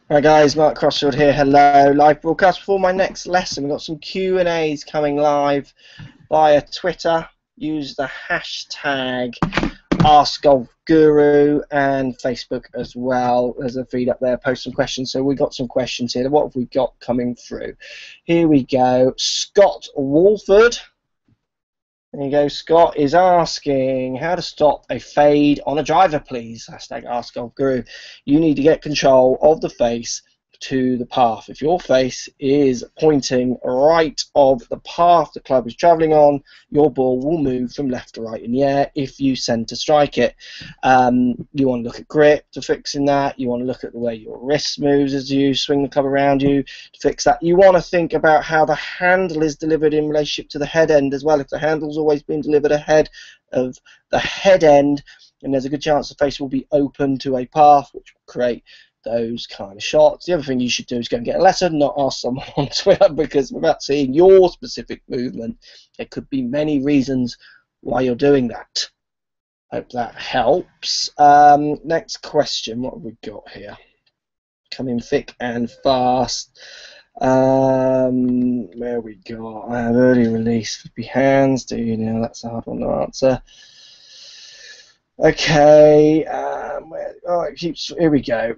Right guys, Mark Crossfield here, hello, live broadcast before my next lesson. We've got some Q&As coming live via Twitter. Use the hashtag AskGolfGuru and Facebook as well. There's a feed up there, post some questions. So we've got some questions here. What have we got coming through? Here we go. Scott Walford. There you go. Scott is asking how to stop a fade on a driver, please. Hashtag AskGolfGuru. You need to get control of the face to the path. If your face is pointing right of the path the club is travelling on, your ball will move from left to right in the air if you center strike it. You want to look at grip to fixing that. You want to look at the way your wrist moves as you swing the club around you to fix that. You want to think about how the handle is delivered in relationship to the head end as well. If the handle's always been delivered ahead of the head end, and there's a good chance the face will be open to a path, which will create those kind of shots. The other thing you should do is go and get a lesson, not ask someone on Twitter, because without seeing your specific movement, there could be many reasons why you're doing that. Hope that helps. Next question, what have we got here? Coming thick and fast. Where we got? I have early release for hands. Do you know? That's a hard one to answer. Okay. Here we go.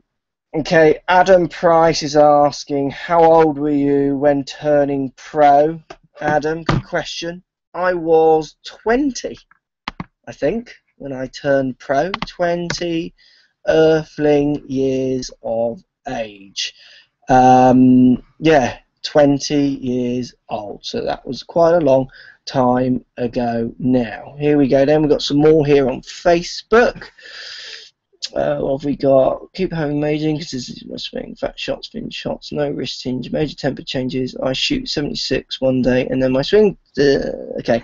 Okay, Adam Price is asking, how old were you when turning pro? Adam, good question. I was 20, I think, when I turned pro. 20 earthling years of age. Yeah, 20 years old. So that was quite a long time ago now. Here we go then. We've got some more here on Facebook. What have we got? Keep having major inconsistencies in my swing. Fat shots, thin shots, no wrist hinge, major tempo changes. I shoot 76 one day, and then my swing. Okay,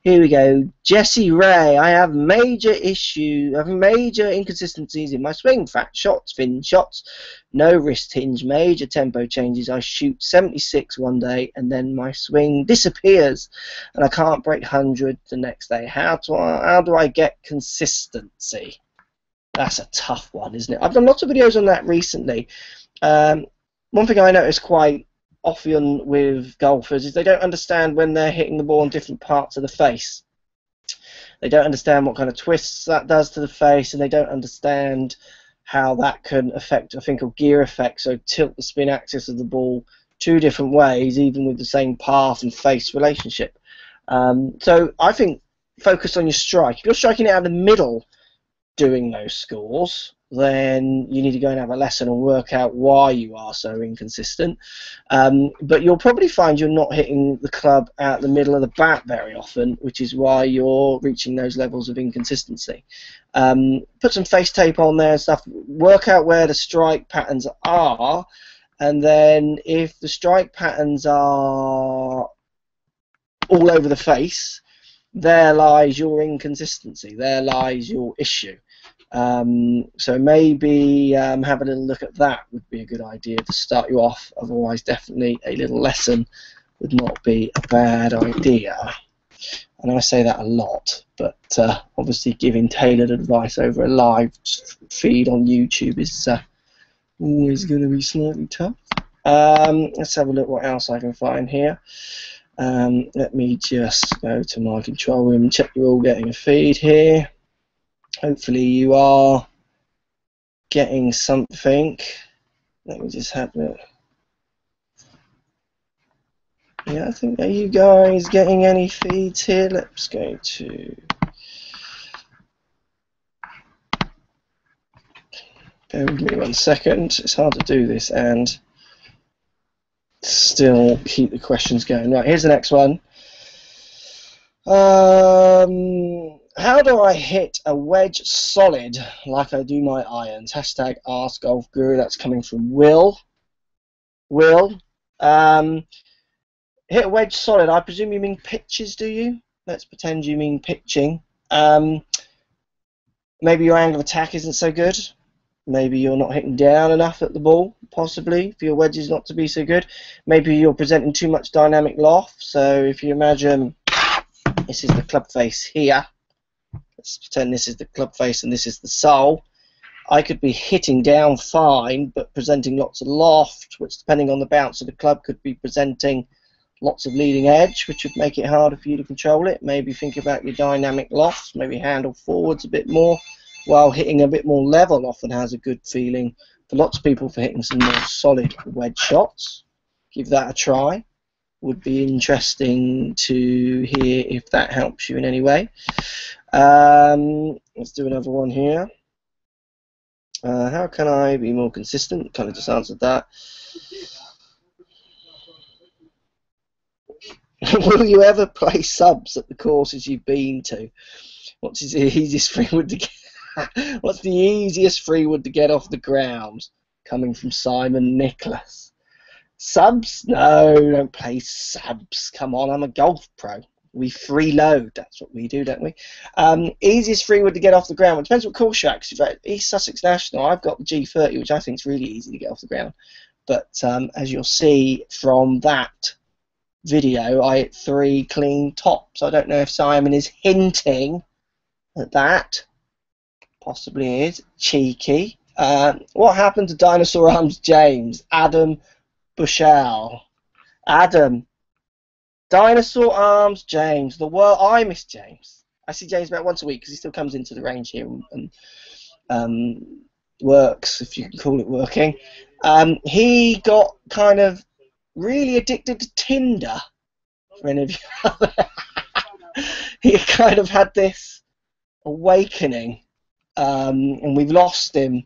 here we go. Jesse Ray. I have major inconsistencies in my swing. Fat shots, thin shots, no wrist hinge, major tempo changes. I shoot 76 one day, and then my swing disappears, and I can't break 100 the next day. How do I get consistency? That's a tough one, isn't it? I've done lots of videos on that recently. One thing I notice quite often with golfers is they don't understand when they're hitting the ball on different parts of the face. They don't understand what kind of twists that does to the face, and they don't understand how that can affect a thing called gear effect, so tilt the spin axis of the ball two different ways, even with the same path and face relationship. So I think focus on your strike. If you're striking it out of the middle doing those scores, then you need to go and have a lesson and work out why you are so inconsistent. But you'll probably find you're not hitting the club out the middle of the bat very often, which is why you're reaching those levels of inconsistency. Put some face tape on there and stuff, work out where the strike patterns are, and then if the strike patterns are all over the face, there lies your inconsistency, there lies your issue. So maybe have a little look at that would be a good idea to start you off. Otherwise, definitely a little lesson would not be a bad idea. And I say that a lot, but obviously giving tailored advice over a live feed on YouTube is always going to be slightly tough. Let's have a look what else I can find here. Let me just go to my control room and check you're all getting a feed here. Hopefully you are getting something. Let me just have it. Yeah, I think, are you guys getting any feeds here? Let's go to... Bear with me 1 second. It's hard to do this and still keep the questions going. Right, here's the next one. How do I hit a wedge solid like I do my irons? Hashtag AskGolfGuru. That's coming from Will. Will, hit a wedge solid. I presume you mean pitches, do you? Let's pretend you mean pitching. Maybe your angle of attack isn't so good. Maybe you're not hitting down enough at the ball, possibly, for your wedges not to be so good. Maybe you're presenting too much dynamic loft. So if you imagine this is the club face here. Let's pretend this is the club face and this is the sole. I could be hitting down fine, but presenting lots of loft, which depending on the bounce of the club could be presenting lots of leading edge, which would make it harder for you to control it. Maybe think about your dynamic lofts, maybe handle forwards a bit more, while hitting a bit more level often has a good feeling for lots of people for hitting some more solid wedge shots. Give that a try. Would be interesting to hear if that helps you in any way. Let's do another one here. How can I be more consistent? Kind of just answered that. Will you ever play subs at the courses you've been to? What's the easiest free wood to get? What's the easiest free wood to get off the ground? Coming from Simon Nicholas. Subs? No, don't play subs. Come on, I'm a golf pro. We freeload. That's what we do, don't we? Easiest free wood to get off the ground. Well, it depends what course you're at. At East Sussex National, I've got the G30, which I think is really easy to get off the ground. But as you'll see from that video, I hit 3 clean tops. I don't know if Simon is hinting at that. Possibly is. Cheeky. What happened to Dinosaur Arms James? Adam Bushell. Adam. Dinosaur Arms James. The world. I miss James. I see James about once a week because he still comes into the range here and works, if you can call it working. He got kind of really addicted to Tinder, for any of you. He kind of had this awakening, and we've lost him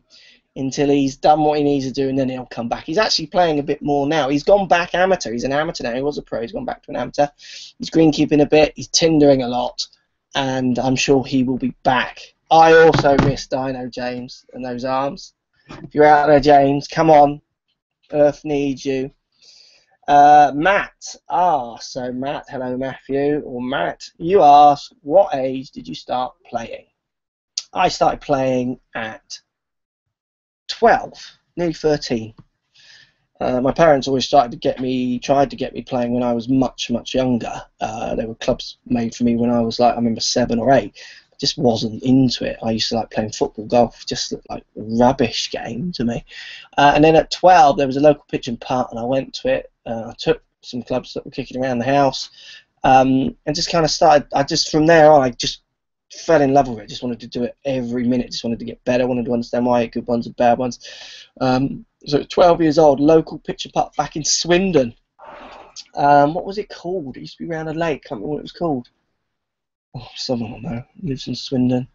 until he's done what he needs to do, and then he'll come back. He's actually playing a bit more now. He's gone back amateur. He's an amateur now. He was a pro. He's gone back to an amateur. He's greenkeeping a bit. He's Tindering a lot, and I'm sure he will be back. I also miss Dino James and those arms. If you're out there, James, come on. Earth needs you. Matt asks, so Matt, hello Matthew, or Matt, you ask, what age did you start playing? I started playing at 12, nearly 13. My parents always tried to get me playing when I was much, much younger. There were clubs made for me when I was like, I remember 7 or 8. I just wasn't into it. I used to like playing football, golf, just looked like a rubbish game to me. And then at 12, there was a local pitch and putt, and I went to it. I took some clubs that were kicking around the house, and just kind of started. From there on, I just fell in love with it. Just wanted to do it every minute. Just wanted to get better. Wanted to understand why I hit good ones and bad ones. So at 12 years old, local pitch and putt back in Swindon. What was it called? It used to be around a lake. Can't remember what it was called. Oh, someone will know. Lives in Swindon.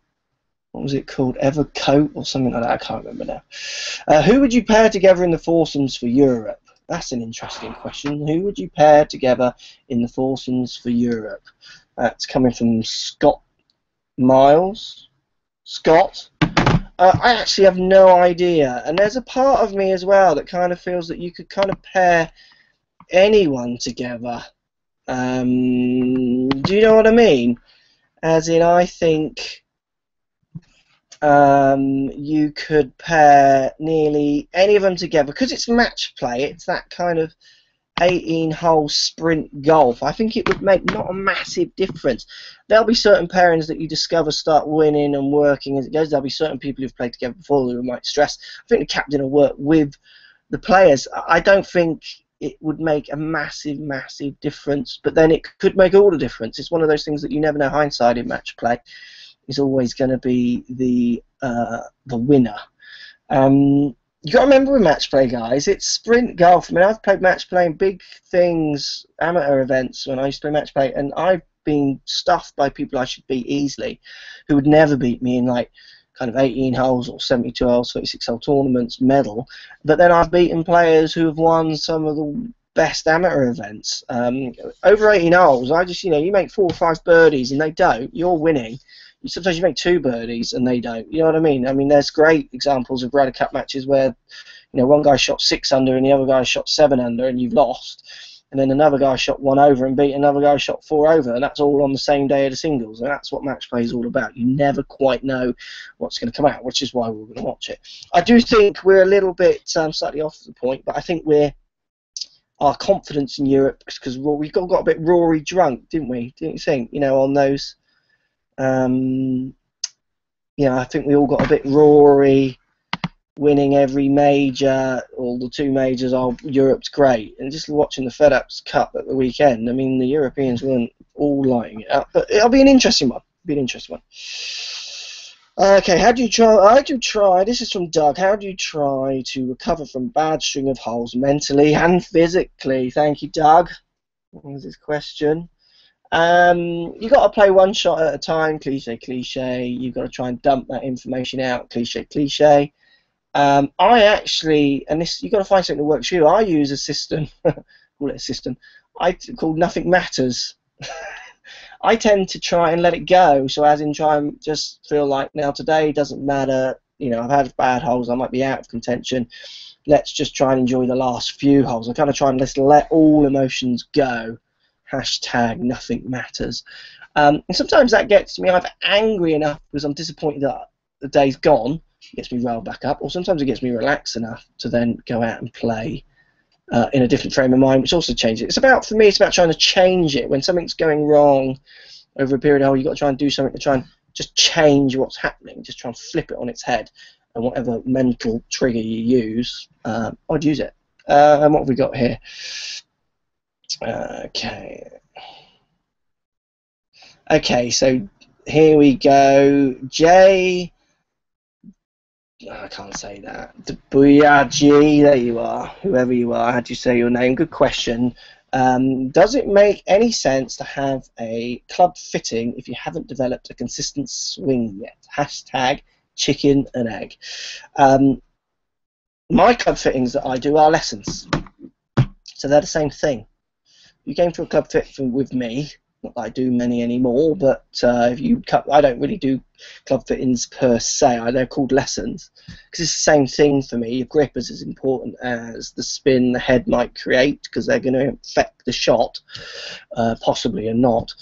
What was it called? Evercoat or something like that? I can't remember now. Who would you pair together in the foursomes for Europe? That's an interesting question. Who would you pair together in the foursomes for Europe? That's coming from Scott Miles. Scott? I actually have no idea. And there's a part of me as well that kind of feels that you could kind of pair anyone together. Do you know what I mean? As in, I think you could pair nearly any of them together because it's match play. It's that kind of 18-hole sprint golf. I think it would make not a massive difference. There'll be certain pairings that you discover start winning and working as it goes. There'll be certain people who've played together before who might stress. I think the captain will work with the players. I don't think it would make a massive, massive difference, but then it could make all the difference. It's one of those things that you never know. Hindsight in match play is always going to be the winner. You got to remember with match play, guys, it's sprint golf. I mean, I've played match play in big things, amateur events when I used to play match play, and I've been stuffed by people I should beat easily, who would never beat me in like kind of 18 holes or 72 holes, 36 hole tournaments, medal. But then I've beaten players who have won some of the best amateur events. Over 18 holes, you make 4 or 5 birdies and they don't, you're winning. Sometimes you make 2 birdies and they don't. You know what I mean? I mean, there's great examples of Ryder Cup matches where, one guy shot 6 under and the other guy shot 7 under and you've lost. And then another guy shot 1 over and beat another guy shot 4 over, and that's all on the same day of the singles. And that's what match play is all about. You never quite know what's going to come out, which is why we're going to watch it. I do think we're a little bit slightly off the point, but I think our confidence in Europe, because we got a bit Rory drunk, didn't we? Didn't you think? On those. I think we all got a bit Rory. winning every major, all the 2 majors, oh, Europe's great. And just watching the FedEx Cup at the weekend, I mean, the Europeans weren't all lighting it up, but it'll be an interesting one. Okay, how do you try, this is from Doug, how do you try to recover from bad string of holes mentally and physically? Thank you, Doug. What was his question? You got to play one shot at a time, cliche. You've got to try and dump that information out, cliche. I actually, and this, you've got to find something that works for you. I use a system, call it a system, called Nothing Matters. I tend to try and let it go, so as in try and just feel like, now today doesn't matter, you know, I've had bad holes, I might be out of contention, let's just try and enjoy the last few holes. I kind of try and just let all emotions go, hashtag nothing matters. And sometimes that gets me either angry enough because I'm disappointed that the day's gone, it gets me riled back up, or sometimes it gets me relaxed enough to then go out and play in a different frame of mind, which also changes it. It's about, for me, it's about trying to change it. When something's going wrong over a period of, you've got to try and do something to try and just change what's happening, just try and flip it on its head, and whatever mental trigger you use, I'd use it. And what have we got here? Okay, so here we go. Jay, I can't say that. Buyaji, there you are. Whoever you are, how do you say your name? Good question. Does it make any sense to have a club fitting if you haven't developed a consistent swing yet? Hashtag chicken and egg. My club fittings that I do are lessons. So they're the same thing. You came to a club fit with me, not that I do many anymore, but if you I don't really do club fittings per se. They're called lessons because it's the same thing for me. Your grip is as important as the spin the head might create because they're going to affect the shot, possibly or not.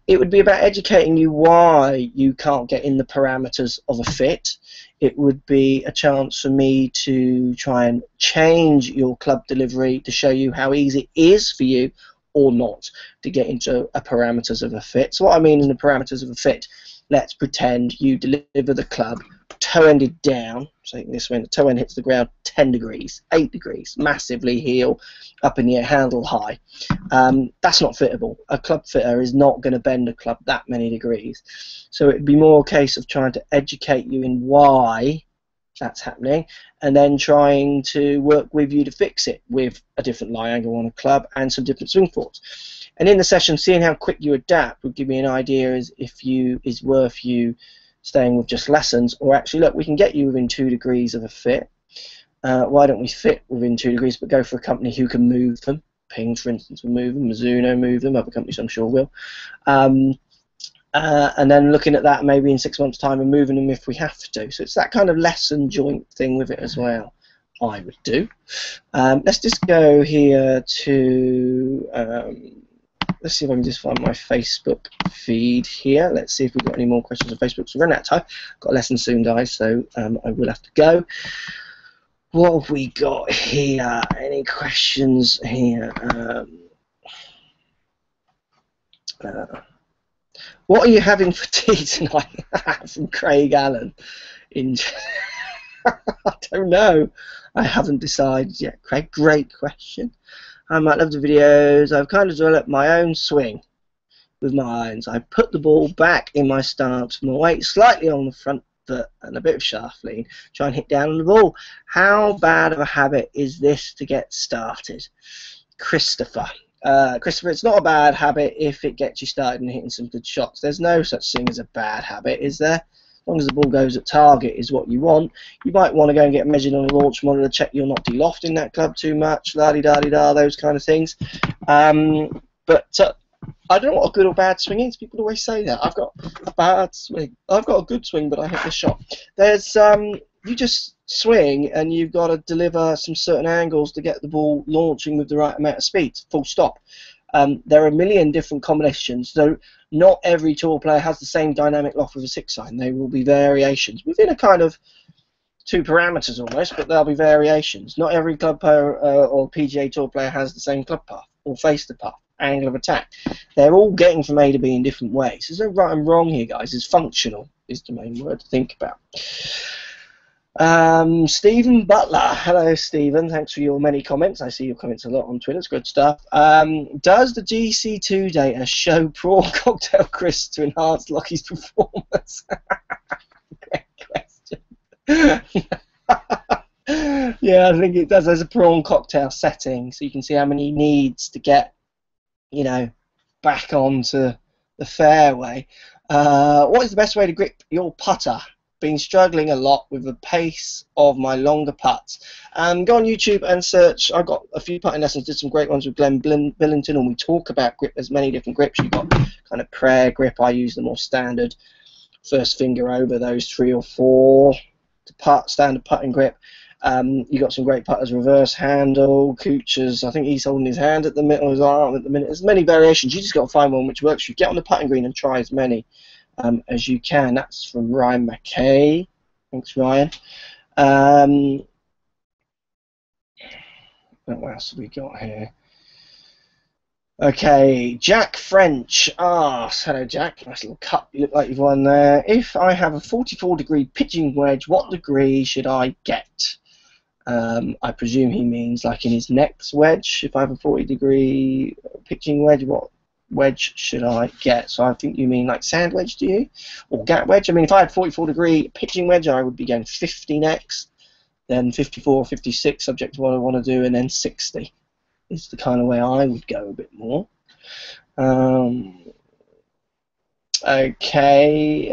It would be about educating you why you can't get in the parameters of a fit. It would be a chance for me to try and change your club delivery to show you how easy it is for you or not to get into a parameters of a fit. So what I mean in the parameters of a fit, let's pretend you deliver the club toe-ended down, so this when the toe end hits the ground 10 degrees, 8 degrees, massively heel, up in the air, handle high. That's not fittable. A club fitter is not going to bend a club that many degrees. So it would be more a case of trying to educate you in why that's happening, and then trying to work with you to fix it with a different lie angle on a club and some different swing thoughts. And in the session, seeing how quick you adapt would give me an idea as if you is worth you staying with just lessons, or actually, look, we can get you within 2 degrees of a fit. Why don't we fit within 2 degrees, but go for a company who can move them? Ping, for instance, will move them. Mizuno move them. Other companies, I'm sure, will. And then looking at that maybe in 6 months' time and moving them if we have to. So it's that kind of lesson joint thing with it as well, I would do. Let's just go here to, let's see if I can just find my Facebook feed here. Let's see if we've got any more questions on Facebook. So we're running out of time. Got a lesson soon, guys, so I will have to go. What have we got here? Any questions here? What are you having for tea tonight? From Craig Allen. I don't know. I haven't decided yet. Craig, great question. I might love the videos. I've kind of developed my own swing with my irons. I put the ball back in my stance, my weight slightly on the front foot and a bit of shaft lean. Try and hit down on the ball. How bad of a habit is this to get started? Christopher, it's not a bad habit if it gets you started and hitting some good shots. There's no such thing as a bad habit, is there? As long as the ball goes at target is what you want. You might want to go and get measured on a launch monitor, check you're not de-lofting that club too much, la-di-da-di-da, those kind of things. But I don't know what a good or bad swing is. People always say that. I've got a bad swing. I've got a good swing, but I hit the shot. There's you just swing and you've got to deliver some certain angles to get the ball launching with the right amount of speed, full stop. There are a million different combinations, so not every tour player has the same dynamic loft with a 6-iron. There will be variations within a kind of 2 parameters almost, but there'll be variations. Not every club player or PGA Tour player has the same club path or face the path, angle of attack. They're all getting from A to B in different ways. There's no right and wrong here, guys. It's functional is the main word to think about. Stephen Butler. Hello, Stephen. Thanks for your many comments. I see your comments a lot on Twitter. It's good stuff. Does the GC2 data show prawn cocktail crisps to enhance Lockie's performance? Great question. Yeah, I think it does. There's a prawn cocktail setting, so you can see how many he needs to get, you know, back onto the fairway. What is the best way to grip your putter? Been struggling a lot with the pace of my longer putts. Go on YouTube and search. I've got a few putting lessons, did some great ones with Glenn Billington, and we talk about grip. There's many different grips. You've got kind of prayer grip. I use the more standard first finger over those 3 or 4 to putt, standard putting grip. You got some great putters, reverse handle, Kuchar's. I think he's holding his hand at the minute, or his arm at the minute. There's many variations. You just got to find one which works. You get on the putting green and try as many as you can. That's from Ryan McKay. Thanks, Ryan. What else have we got here? Okay, Jack French asks, hello Jack, nice little cut, you look like you've won there. If I have a 44-degree pitching wedge, what degree should I get? I presume he means like in his next wedge. If I have a 40-degree pitching wedge, what wedge should I get? So I think you mean like sand wedge, do you? Or gap wedge? I mean, if I had 44-degree pitching wedge, I would be going 50 next, then 54, 56, subject to what I want to do, and then 60. Is the kind of way I would go a bit more. Okay,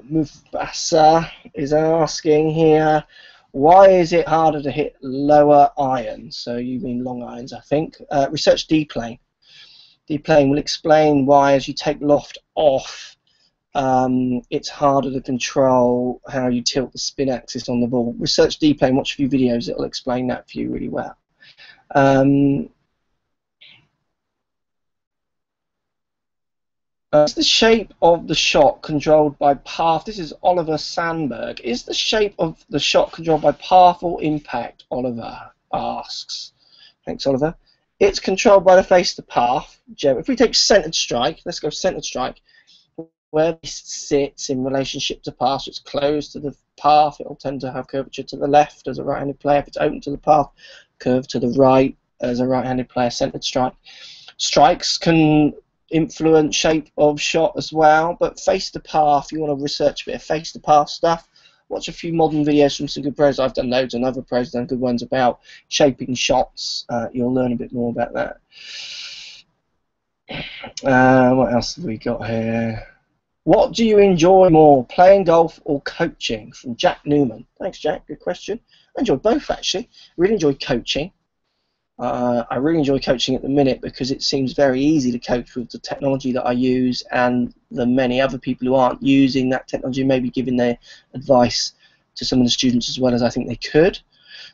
Mufasa is asking here, why is it harder to hit lower irons? So you mean long irons, I think. Research D-plane. D-plane will explain why as you take loft off, it's harder to control how you tilt the spin axis on the ball. Research D-plane, watch a few videos, it'll explain that for you really well. Is the shape of the shot controlled by path? This is Oliver Sandberg. Is the shape of the shot controlled by path or impact? Oliver asks. Thanks, Oliver. It's controlled by the face to path. If we take centered strike, let's go centered strike. Where this sits in relationship to path, so it's closed to the path, it will tend to have curvature to the left as a right-handed player. If it's open to the path, curve to the right as a right-handed player, centered strike. Strikes can influence shape of shot as well, but face to path, you want to research a bit of face to path stuff. Watch a few modern videos from some good pros. I've done loads, and other pros have done good ones about shaping shots. You'll learn a bit more about that. What else have we got here? What do you enjoy more, playing golf or coaching? From Jack Newman. Thanks, Jack. Good question. I enjoy both, actually. Really enjoy coaching. I really enjoy coaching at the minute because it seems very easy to coach with the technology that I use, and the many other people who aren't using that technology maybe giving their advice to some of the students as well as I think they could.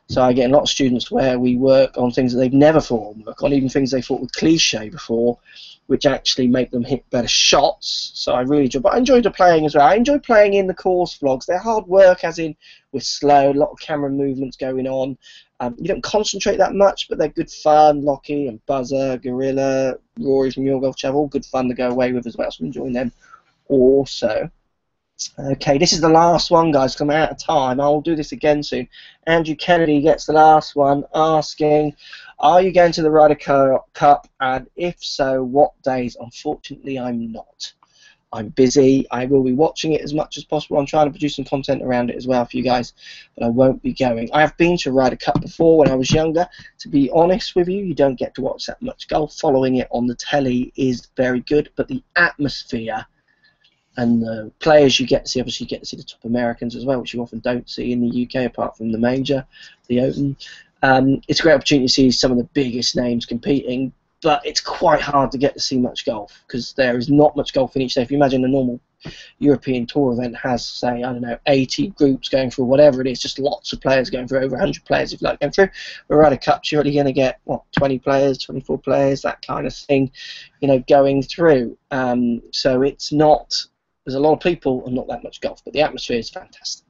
So I get a lot of students where we work on things that they've never thought would work on, even things they thought were cliche before, which actually make them hit better shots. So I really enjoy, but I enjoy the playing as well. I enjoy playing in the course vlogs. They're hard work, as in we're slow, a lot of camera movements going on. You don't concentrate that much, but they're good fun. Lockie and Buzzer, Gorilla, Rory from Your Golf Channel, all good fun to go away with as well, so I'm enjoying them also. Okay, this is the last one, guys, because I'm out of time. I will do this again soon. Andrew Kennedy gets the last one, asking, are you going to the Ryder Cup, and if so, what days? Unfortunately, I'm not. I'm busy. I will be watching it as much as possible. I'm trying to produce some content around it as well for you guys, but I won't be going. I have been to Ryder Cup before when I was younger. To be honest with you, you don't get to watch that much golf. Following it on the telly is very good, but the atmosphere and the players you get to see, obviously you get to see the top Americans as well, which you often don't see in the UK apart from the major, the Open. It's a great opportunity to see some of the biggest names competing, but it's quite hard to get to see much golf because there is not much golf in each day. If you imagine a normal European Tour event has, say, I don't know, 80 groups going through, whatever it is, just lots of players going through, over 100 players if you like going through. But Ryder Cups, you're only going to get, what, 20 players, 24 players, that kind of thing, you know, going through. So it's not, there's a lot of people and not that much golf, but the atmosphere is fantastic.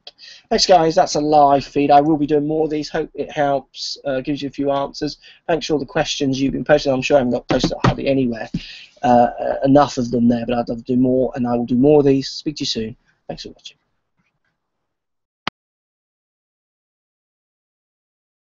Thanks, guys. That's a live feed. I will be doing more of these. Hope it helps, gives you a few answers. Thanks for all the questions you've been posting. I'm sure I haven't got posted hardly anywhere. Enough of them there, but I'd love to do more, and I will do more of these. Speak to you soon. Thanks for watching.